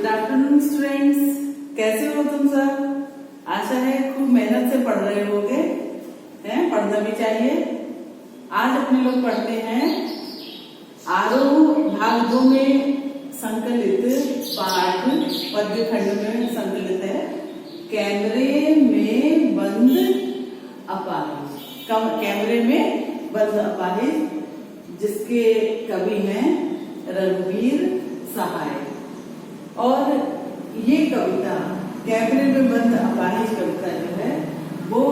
Good afternoon students, कैसे हो तुम सब? आशा है खूब मेहनत से पढ़ रहे होगे, हैं? पढ़ना भी चाहिए। आज अपने लोग पढ़ते हैं आरोह भाग 2 में संकलित पाठ पद्य खंड में संकलित है कैमरे में बंद अपाहिज। कैमरे में बंद अपाहिज, जिसके कवि हैं रघुवीर सहाय। और ये कविता कैमरे में बंद अपाहिज कविता जो है वो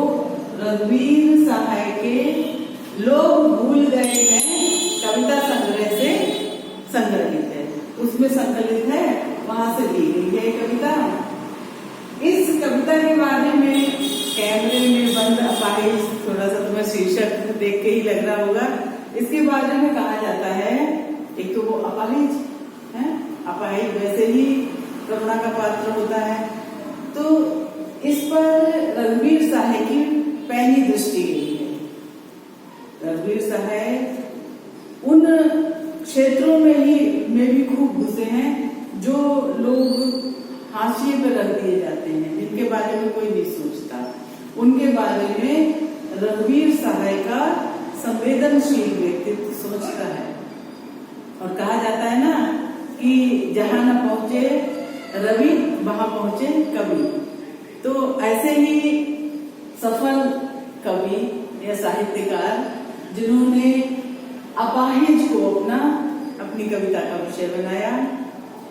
रघुवीर सहाय के लोग भूल गए हैं कविता संग्रह से संग्रहित है, उसमें संकलित है, वहां से ली गई है कविता। इस कविता के बारे में कैमरे में बंद अपाहिज, थोड़ा सा तुम्हें शीर्षक देख के ही लग रहा होगा, इसके बारे में कहा जाता है एक तो वो अपाहिज है, अपाहिज वैसे ही करुणा का पात्र होता है। तो इस पर रघुवीर सहाय की पैनी दृष्टि गई है। रघुवीर सहाय उन क्षेत्रों में भी खूब घुसे हैं जो लोग हाशिए पर रख दिए जाते हैं, जिनके बारे में कोई नहीं सोचता। उनके बारे में रघुवीर सहाय का संवेदनशील व्यक्तित्व सोचता है। और कहा जाता है ना कि जहां न पहुंचे रवि वहां पहुंचे कवि। तो ऐसे ही सफल कवि या साहित्यकार जिन्होंने अपाहिज को अपनी कविता का विषय बनाया।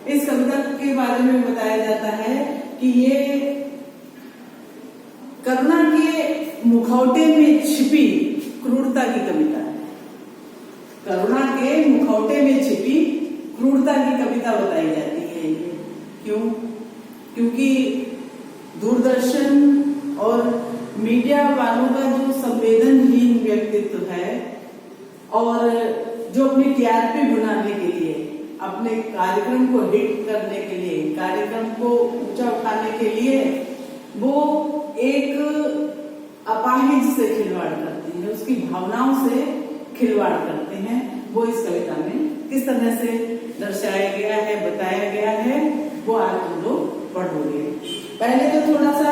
इस कविता के बारे में बताया जाता है कि ये करुणा के मुखौटे में छिपी क्रूरता की कविता है। करुणा के मुखौटे में छिपी क्रूरता की कविता बताई जाती है। ये क्यों? क्योंकि दूरदर्शन और मीडिया वालों का जो संवेदनहीन व्यक्तित्व है और जो अपनी टीआरपी बनाने के लिए, अपने कार्यक्रम को हिट करने के लिए, कार्यक्रम को ऊंचा उठाने के लिए वो एक अपाहिज से खिलवाड़ करते हैं, उसकी भावनाओं से खिलवाड़ करते हैं। वो इस कविता में किस तरह से दर्शाया गया है, बताया गया है, वो आज तुम लोग पढ़ोगे। पहले तो थोड़ा सा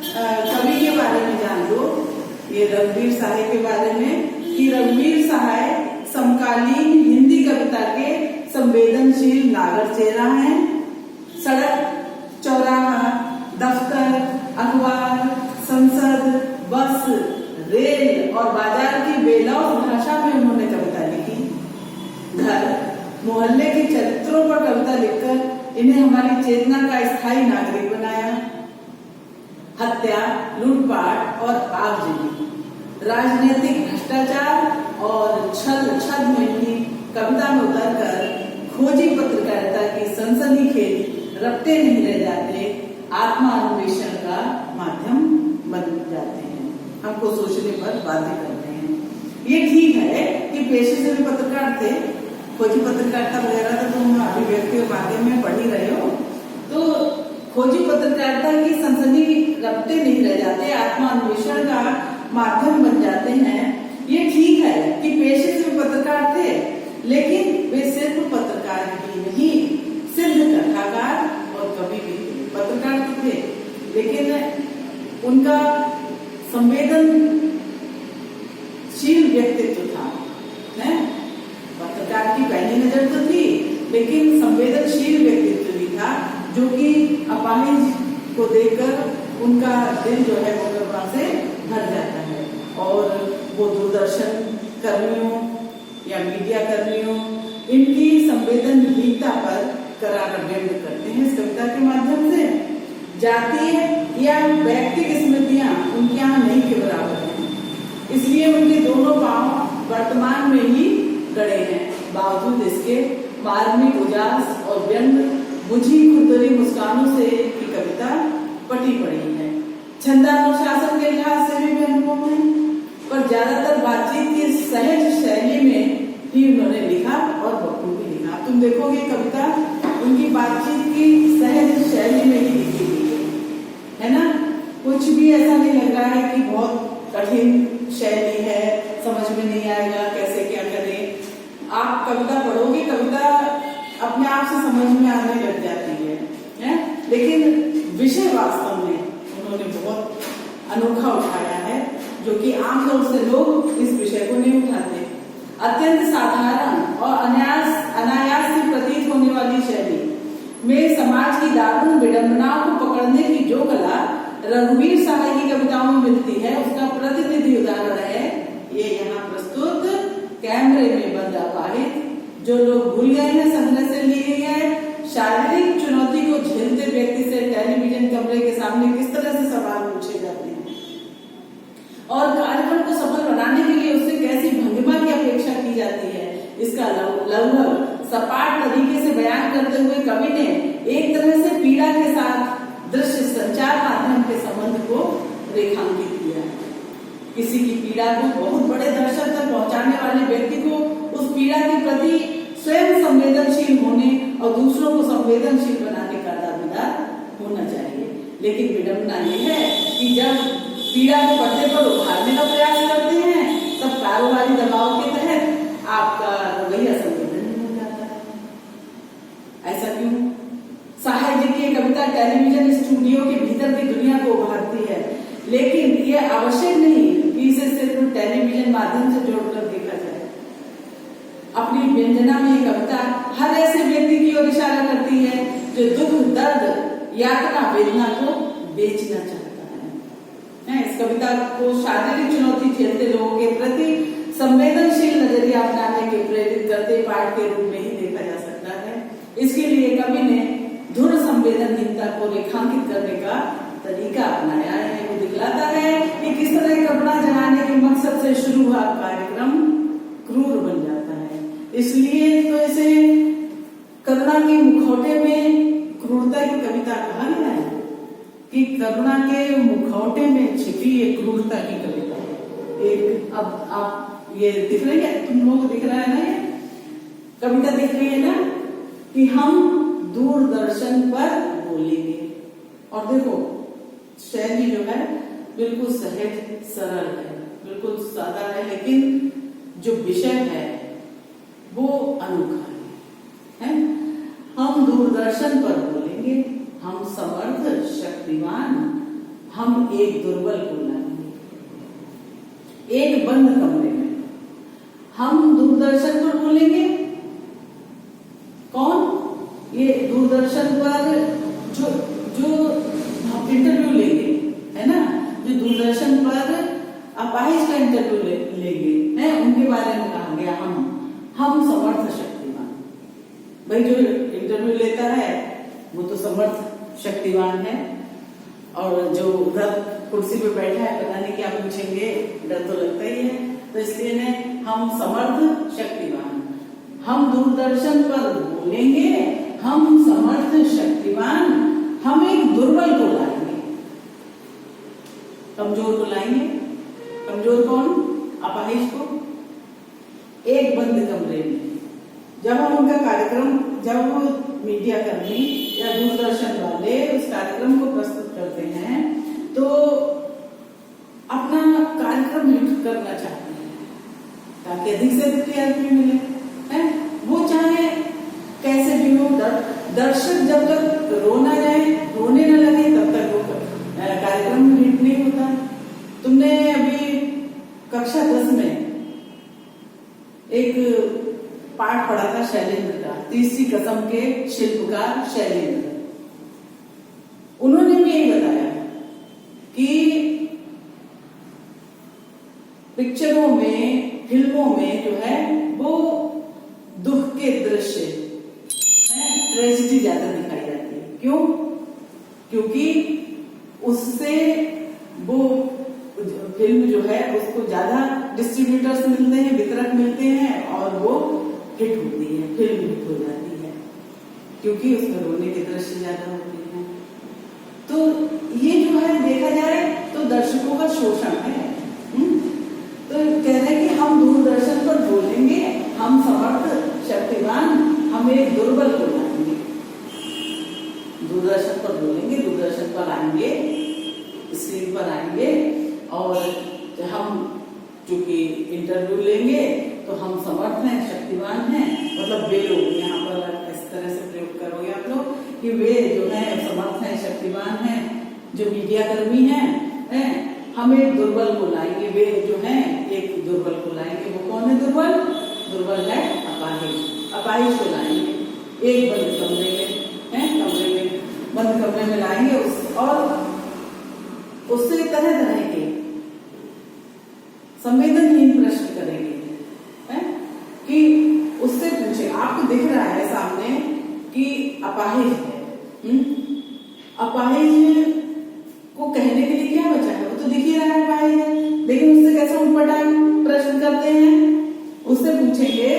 कवि के बारे में जान लो, ये रघुवीर सहाय के बारे में, कि रघुवीर सहाय समकालीन हिंदी कविता के संवेदनशील नागर चेहरा है। सड़क, चौराहा, दफ्तर, अखबार, संसद, बस, रेल और बाजार की बेलौस भाषा में उन्होंने कविता लिखी। घर, मोहल्ले के चरित्रों पर कविता लिखकर इन्हें हमारी चेतना का स्थायी नागरिक बनाया। हत्या, लूटपाट और आगजनी, राजनीतिक भ्रष्टाचार और छल में भी कविता में उतरकर खोजी पत्रकारिता की सनसनीखेज रट्टे नहीं रह जाते, आत्मान्वेषण का माध्यम बन जाते हैं, हमको सोचने पर बाध्य करते हैं। ये ठीक है कि पेशे से भी पत्रकार थे, खोजी पत्रकारिता वगैरह तो तुम अभिव्यक्ति के माध्यम में पढ़ ही रहे हो। तो खोजी पत्रकारिता की सनसनी रट्टे नहीं रह जाते, आत्मान्वेषण का माध्यम बन जाते हैं। ये ठीक है कि पेशे से भी पत्रकार थे, लेकिन वे सिर्फ पत्रकार ही नहीं, सिद्ध कथाकार और कवि भी थे। पत्रकार तो थे, लेकिन उनका संवेदनशील व्यक्तित्व था। पत्रकार की पहली नजर तो थी, लेकिन संवेदनशील व्यक्तित्व भी था, जो कि अपाहिज को देखकर उनका दिल जो है वो करुणा से भर जाता है। और वो दूरदर्शन कर्मियों या मीडिया कर्मियों, इनकी संवेदनहीनता पर करारा व्यक्त करते हैं इस कविता के माध्यम से। जातीय या व्यक्तिगत स्मृतियां उनके यहाँ नहीं के बराबर हैं, इसलिए उनके दोनों पांव वर्तमान में ही गड़े हैं। बावजूद इसके मार्मिक उजास और व्यंग बुझी खुरदरी मुस्कानों से की कविता पटी पड़ी है। छंदानुशासन के लिहाज से भी अनुभव है, पर ज्यादातर बातचीत की सहज शैली में ही उन्होंने लिखा और बखूबी लिखा। तुम देखोगे कविता उनकी बातचीत की सहज शैली में ही लिखी गई है ना। कुछ भी ऐसा नहीं लग रहा है कि बहुत कठिन शैली है, समझ में नहीं आएगा कैसे क्या करें। आप कविता पढ़ोगे, कविता अपने आप से समझ में आने लग जाती है। लेकिन विषय वास्तव में उन्होंने बहुत अनोखा उठाया है, जो कि आमतौर से लोग इस विषय को नहीं उठाते। अत्यंत साधारण और अनायास से प्रतीत होने वाली शैली में समाज की दारुण विडंबनाओं को पकड़ने की जो कला रघुवीर सहाय की कविताओं में मिलती है, उसका प्रतिनिधि उदाहरण है ये यहाँ प्रस्तुत कैमरे में बंद अपाहिज। जो लोग भूल गए हैं संग्रह से ली गई है शारीरिक चुनौती को झेलते व्यक्ति से टेलीविजन कैमरे के सामने किस तरह से सवाल पूछे जाते हैं और कार्यक्रम को सफल बनाने के लिए उससे कैसी भंगिमा की अपेक्षा की जाती है, इसका लगभग सपाट तरीके से बयान करते हुए कवि ने एक तरह से पीड़ा के साथ दृश्य संचार माध्यम के संबंध को रेखांकित किया है। किसी की पीड़ा को बहुत बड़े दर्शक तक पहुंचाने वाले व्यक्ति को उस पीड़ा के प्रति स्वयं संवेदनशील होने और दूसरों को संवेदनशील बनाने का दावेदार होना चाहिए। लेकिन विडंबना यह है कि जब पीड़ा को पर्दे पर उभारने का प्रयास करते हैं तब कारोबारी दबाव के तहत आपका रवैया संवेदनहीन हो जाता है। ऐसा क्यों? सहाय जी की कविता टेलीविजन स्टूडियो के भीतर की दुनिया को उभारती है, लेकिन यह आवश्यक नहीं कि इसे सिर्फ टेलीविजन माध्यम से जोड़कर देखा जाए। अपनी व्यंजना में ये कविता हर ऐसे व्यक्ति की ओर इशारा करती है जो दुख, दर्द, यातना, वेदना को बेचना चाहता है। इस कविता को शारीरिक चुनौती झेलते लोगों के प्रति संवेदनशील नजरिया अपनाने के प्रेरित करते पाठ के रूप में ही देखा जा सकता है। इसके लिए कवि ने धुर संवेदनहीनता को रेखांकित करने का तरीका अपनाया है। वो दिखलाता है कि किस तरह कपड़ा जलाने के मकसद से शुरू हुआ कार्यक्रम क्रूर बन जाता है। इसलिए तो इसे करुणा के मुखौटे में क्रूरता की कविता कहा गया है कि करुणा के मुखौटे में छिपी ये क्रूरता की कविता है। एक अब आप ये दिख रही है, तुम लोग दिख रहा है ना, ये कविता दिख रही है ना कि हम दूरदर्शन पर बोलेंगे। और देखो शैली जो है बिल्कुल सहज सरल है, बिल्कुल सादा है, लेकिन जो विषय है वो अनोखा है। हम दूरदर्शन पर बोलेंगे, हम समर्थ शक्तिमान, हम एक दुर्बल को लाएंगे एक बंद कमरे में। हम दूरदर्शन पर बोलेंगे, कौन? ये दूरदर्शन पर जो इंटरव्यू लेंगे, है ना, जो दूरदर्शन पर अपाहिज का इंटरव्यू लेंगे है, उनके बारे में कहा गया हम समर्थ शक्तिमान। भाई जो इंटरव्यू लेता है वो तो समर्थ शक्तिमान है, और जो उधर कुर्सी पे बैठा है पता नहीं क्या पूछेंगे, डर तो लगता ही है। तो इसलिए ने हम समर्थ शक्तिमान, हम दूरदर्शन पर बोलेंगे, हम समर्थ शक्तिमान, हम एक दुर्बल को लाएंगे, कमजोर को लाएंगे। कमजोर कौन? अपाहिज को। एक बंद कमरे में जब हम उनका कार्यक्रम, जब वो मीडिया कर्मी या दूरदर्शन वाले उस कार्यक्रम को प्रस्तुत करते हैं तो अपना कार्यक्रम हिट करना चाहते हैं ताकि अधिक से अधिक टीआरपी मिले, है? वो चाहे कैसे भी हो, दर्शक जब तक रोना जाए, रोने न लगे तब तक वो कार्यक्रम हिट नहीं होता। तुमने अभी कक्षा 10 में एक पाठ पढ़ा था शैलेंद्र का, तीसरी कसम के शिल्पकार शैलेंद्र। उन्होंने भी यही बताया कि पिक्चरों में, फिल्मों में जो है वो दुख के दृश्य, ट्रेजेडी ज्यादा दिखाई जाती है। क्यों? क्योंकि उससे वो फिल्म जो है उसको ज्यादा डिस्ट्रीब्यूटर्स मिलते हैं, वितरक मिलते हैं, और वो हिट होती है, फिल्म हिट हो जाती है क्योंकि उसमें रोने के दृश्य ज्यादा होते हैं। तो ये जो है देखा जाए तो दर्शकों का शोषण है। तो कह रहे हैं कि हम दूरदर्शन पर बोलेंगे, हम समर्थ शक्तिमान, हम एक दुर्बल को लाएंगे। दूरदर्शन पर बोलेंगे, दूरदर्शन पर आएंगे, स्क्रीन पर आएंगे, और हम चूंकि इंटरव्यू लेंगे तो हम समर्थ हैं, शक्तिमान हैं, मतलब वे लोग, यहाँ पर इस तरह से प्रयोग करोगे आप लोग कि वे जो है समर्थ हैं, शक्तिवान हैं, जो मीडिया कर्मी हैं, हम एक दुर्बल को लाएंगे। वे जो हैं एक दुर्बल को लाएंगे। वो कौन है दुर्बल? दुर्बल है अपाहिज। अपाहिज को लाएंगे एक बंद कमरे में, बंद कमरे में लाएंगे और उससे तरह तरह के संवेदनहीन प्रश्न करेंगे, कि उससे पूछे। आपको दिख रहा है सामने कि अपाहिज है, अपाहिज को कहने के लिए क्या बचा है? वो तो दिख ही रहा है अपाहिज है, लेकिन उससे कैसे उटपटांग प्रश्न करते हैं? उससे पूछेंगे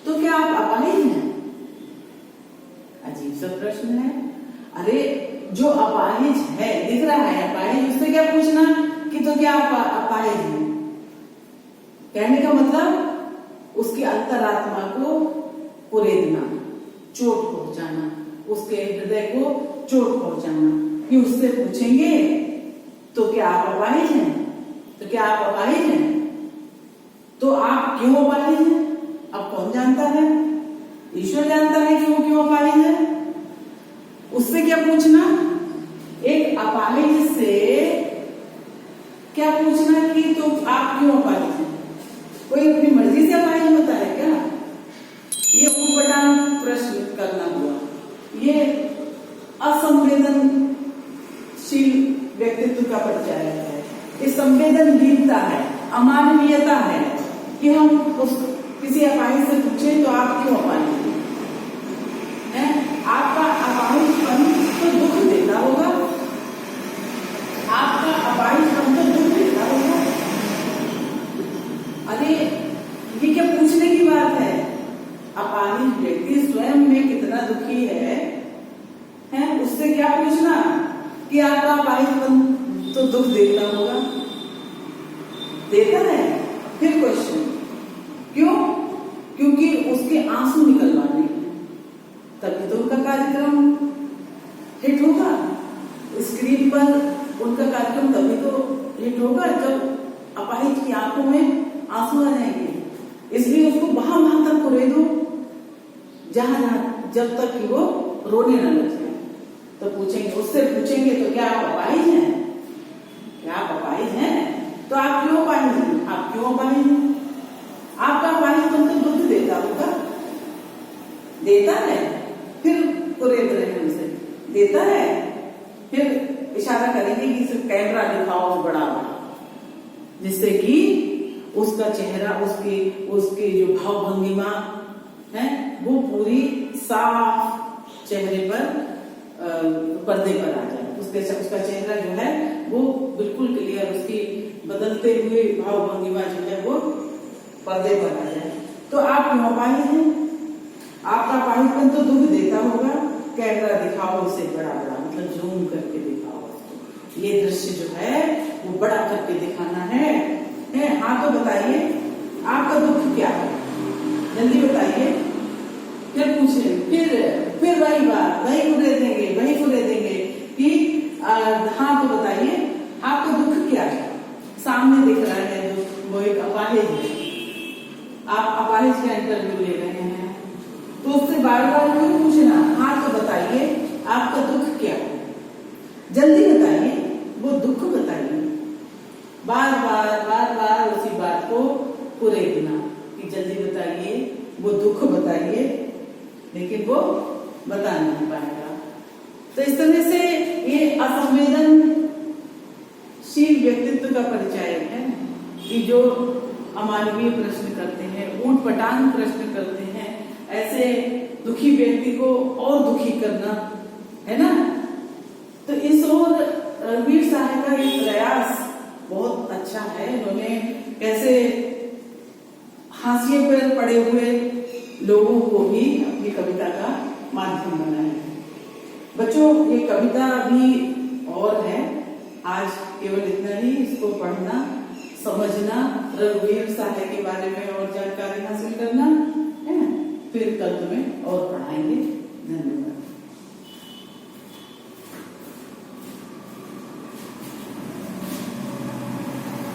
तो क्या आप अपाहिज हैं? अजीब सा प्रश्न है। अरे जो अपाहिज है, दिख रहा है अपाहिज, उससे क्या पूछना कि तो क्या आप अपाहिज हैं? कहने का मतलब उसकी अंतरात्मा को कुरेदना, चोट पहुंचाना, उसके हृदय को चोट पहुंचाना। कि उससे पूछेंगे तो क्या आप अपाहिज हैं? तो क्या आप अपाहिज हैं? तो आप क्यों अपाहिज हैं? अब कौन जानता है? ईश्वर जानता है कि वो क्यों अपाहिज है। उससे क्या पूछना? एक अपाहिज से क्या पूछना कि तो आप क्यों अपाहिज हैं? कोई अपनी मर्जी से अपाहिज होता है क्या? ये उटपटांग प्रश्न करना हुआ। ये असंवेदनशील व्यक्तित्व का परिचय है। ये संवेदनहीनता है, अमानवीयता है कि हम किसी अपाहिज से पूछें तो आप क्यों अपाहिज हैं? आपका अपाहिजपन तो दुख देता होगा, आपका अपाहिजपन तो दुख देता होगा। अरे ये क्या पूछने की बात है? अपाहिज व्यक्ति स्वयं में कितना दुखी है, उससे क्या पूछना कि आपका अपाहिजपन तो दुख देता होगा? देता है। फिर क्वेश्चन क्यों? क्योंकि उसके आंसू निकलवाने, तभी तो उनका कार्यक्रम हिट होगा। स्क्रीन पर उनका कार्यक्रम तभी तो हिट होगा जब अपाहिज की आंखों में आंसू आ जाएंगे। इसलिए उसको वहां तक कुरे दो जहां जब तक कि वो रोने न लग जाए। तो पूछेंगे, उससे पूछेंगे तो क्या आप अपाहिज हैं? क्या आप अपाहिज हैं? तो आप क्यों अपाहिज हैं? आप क्यों अपाहिज हैं? आपका अपाहिजपन तो दुख देता होगा, देता है। फिर कुरेद रहे हैं उनसे, देता है। फिर इशारा करेंगे कि सिर्फ कैमरा दिखाओ बड़ा बड़ा, जिससे कि उसका चेहरा, उसकी जो भाव भंगिमा है वो पूरी साफ चेहरे पर पर्दे पर आ जाए। उसका चेहरा जो है वो बिल्कुल क्लियर, उसकी बदलते हुए भाव भंगिमा जो है वो पर्दे पर आ जाए। तो आप क्यों अपाहिज हैं? आपका अपाहिजपन तो दुख देता होगा। कैमरा दिखाओ उसे बड़ा बड़ा, मतलब जूम करके दिखाओ उसको। ये दृश्य जो है वो बड़ा करके दिखाना है। हाँ तो बताइए आपका दुख क्या है? जल्दी बताइए। फिर पूछे, फिर वही बात, वही कुरे देंगे कि हाँ तो बताइए आपका दुख क्या है? सामने दिख रहा है दुख, वो एक अपाहिज है। आप अपाहिज का इंटरव्यू ले रहे हैं तो उससे बार बार क्यों पूछना? हाँ तो बताइए आपका दुख क्या है? जल्दी बताइए, वो दुख बताइए। बार बार उसी बात को कुरेदना कि जल्दी बताइए, वो दुख बताइए, लेकिन वो बता नहीं पाएगा। तो इस तरह से ये असंवेदनशील व्यक्तित्व का परिचय है कि जो अमानवीय प्रश्न करते हैं, ऊटपटांग प्रश्न करते हैं। ऐसे दुखी व्यक्ति को और दुखी करना है ना। तो इस ओर रणवीर साहब का ये प्रयास बहुत अच्छा है। उन्होंने कैसे हाशिए पर पड़े हुए लोगों को भी अपनी कविता का माध्यम बनाया है। बच्चों ये कविता भी और है, आज केवल इतना ही। इसको पढ़ना, समझना, रणवीर साहब के बारे में और जानकारी हासिल करना है। फिर कल तुम्हें और पढ़ाएंगे। धन्यवाद।